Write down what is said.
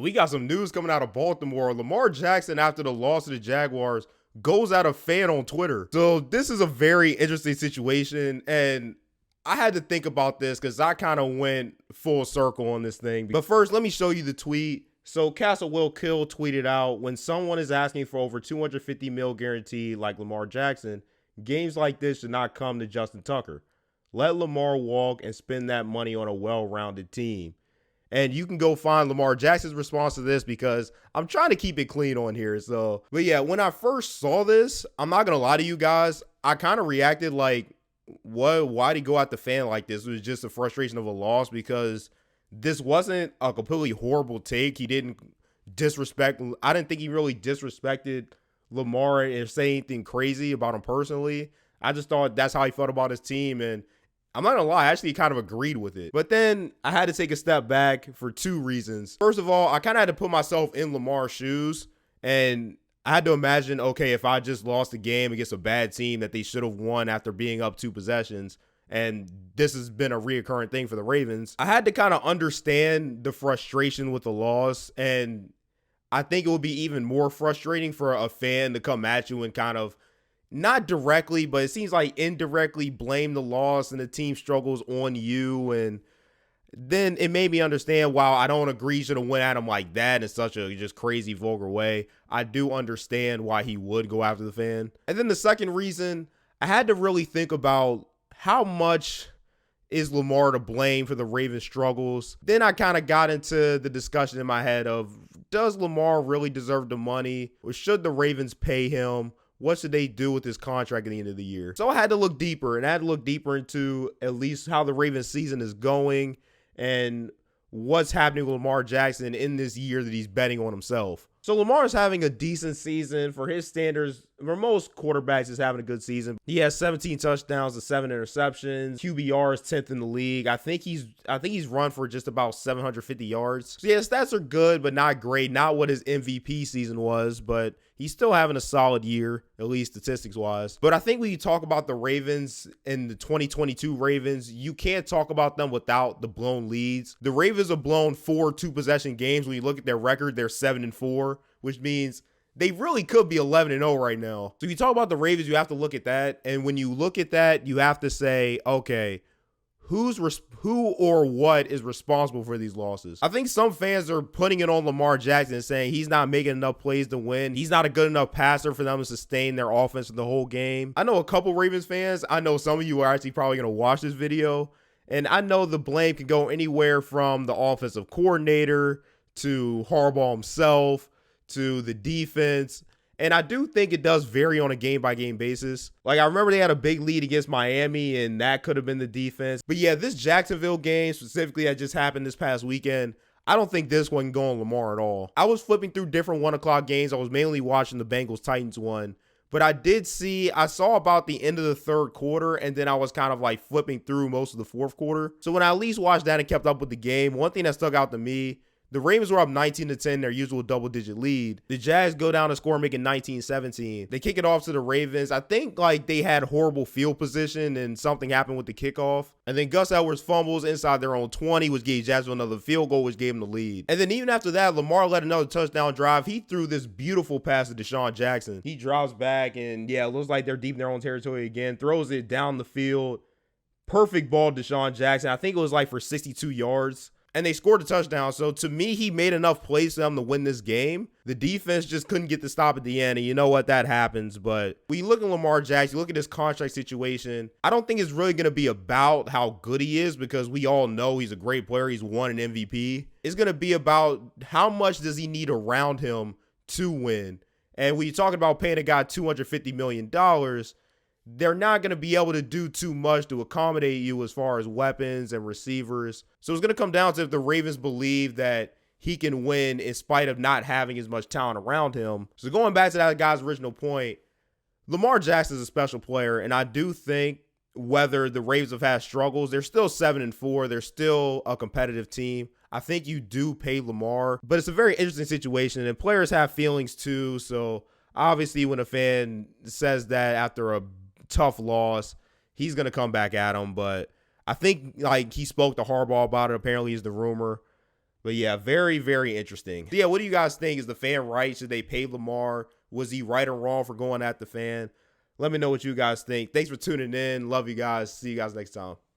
we got some news coming out of Baltimore. Lamar Jackson, after the loss to the Jaguars, goes at a fan on Twitter. So this is a very interesting situation, and I had to think about this because I kind of went full circle on this thing. But first, let me show you the tweet. So Castle Will Kill tweeted out, when someone is asking for over 250 mil guaranteed like Lamar Jackson, games like this should not come to Justin Tucker. Let Lamar walk and spend that money on a well-rounded team. And you can go find Lamar Jackson's response to this because I'm trying to keep it clean on here. So, but yeah, when I first saw this, I'm not going to lie to you guys, I kind of reacted like, what? Why'd he go at the fan like this? It was just a frustration of a loss because this wasn't a completely horrible take. He didn't disrespect. I didn't think he really disrespected Lamar and say anything crazy about him personally. I just thought that's how he felt about his team. And I'm not gonna lie, I actually kind of agreed with it. But then I had to take a step back for two reasons. First of all, I kind of had to put myself in Lamar's shoes, and I had to imagine, okay, if I just lost a game against a bad team that they should have won after being up 2 possessions, and this has been a reoccurring thing for the Ravens, I had to kind of understand the frustration with the loss, and I think it would be even more frustrating for a fan to come at you and kind of, not directly, but it seems like indirectly blame the loss and the team struggles on you. And then it made me understand, while I don't agree you should have went at him like that in such a just crazy, vulgar way, I do understand why he would go after the fan. And then the second reason, I had to really think about how much is Lamar to blame for the Ravens' struggles. Then I kind of got into the discussion in my head of, does Lamar really deserve the money, or should the Ravens pay him? What should they do with his contract at the end of the year? So I had to look deeper, and I had to look deeper into at least how the Ravens season is going and what's happening with Lamar Jackson in this year that he's betting on himself. So Lamar is having a decent season for his standards. For most quarterbacks, is having a good season. He has 17 touchdowns and 7 interceptions. QBR is 10th in the league. I think he's run for just about 750 yards. So yeah, stats are good, but not great. Not what his MVP season was, but he's still having a solid year, at least statistics-wise. But I think when you talk about the Ravens and the 2022 Ravens, you can't talk about them without the blown leads. The Ravens have blown 4 2-possession games. When you look at their record, they're 7-4, which means they really could be 11-0 right now. So you talk about the Ravens, you have to look at that. And when you look at that, you have to say, okay, who or what is responsible for these losses? I think some fans are putting it on Lamar Jackson and saying he's not making enough plays to win. He's not a good enough passer for them to sustain their offense for the whole game. I know a couple Ravens fans. I know some of you are actually probably going to watch this video. And I know the blame can go anywhere from the offensive coordinator to Harbaugh himself to the defense. And I do think it does vary on a game-by-game basis. Like, I remember they had a big lead against Miami, and that could have been the defense. But yeah, this Jacksonville game specifically that just happened this past weekend, I don't think this one can go on Lamar at all. I was flipping through different 1 o'clock games. I was mainly watching the Bengals-Titans one. But I saw about the end of the third quarter, and then I was kind of like flipping through most of the fourth quarter. So when I at least watched that and kept up with the game, one thing that stuck out to me, the Ravens were up 19-10, their usual double-digit lead. The Jags go down to score, making 19-17. They kick it off to the Ravens. I think like they had horrible field position and something happened with the kickoff. And then Gus Edwards fumbles inside their own 20, which gave Jacksonville another field goal, which gave him the lead. And then even after that, Lamar led another touchdown drive. He threw this beautiful pass to Deshaun Jackson. He drops back, and yeah, it looks like they're deep in their own territory again. Throws it down the field. Perfect ball to Deshaun Jackson. I think it was like for 62 yards. And they scored a touchdown. So to me, he made enough plays for them to win this game. The defense just couldn't get the stop at the end. And you know what? That happens. But when you look at Lamar Jackson, you look at his contract situation, I don't think it's really going to be about how good he is, because we all know he's a great player. He's won an MVP. It's going to be about how much does he need around him to win. And when you're talking about paying a guy $250 million, they're not going to be able to do too much to accommodate you as far as weapons and receivers. So it's going to come down to if the Ravens believe that he can win in spite of not having as much talent around him. So going back to that guy's original point, Lamar Jackson is a special player, and I do think whether the Ravens have had struggles, they're still 7-4. They're still a competitive team. I think you do pay Lamar, but it's a very interesting situation, and players have feelings too. So obviously when a fan says that after a tough loss, he's going to come back at him. But I think like he spoke to Harbaugh about it, apparently is the rumor. But yeah, very, very interesting. So yeah, what do you guys think? Is the fan right? Should they pay Lamar? Was he right or wrong for going at the fan? Let me know what you guys think. Thanks for tuning in. Love you guys. See you guys next time.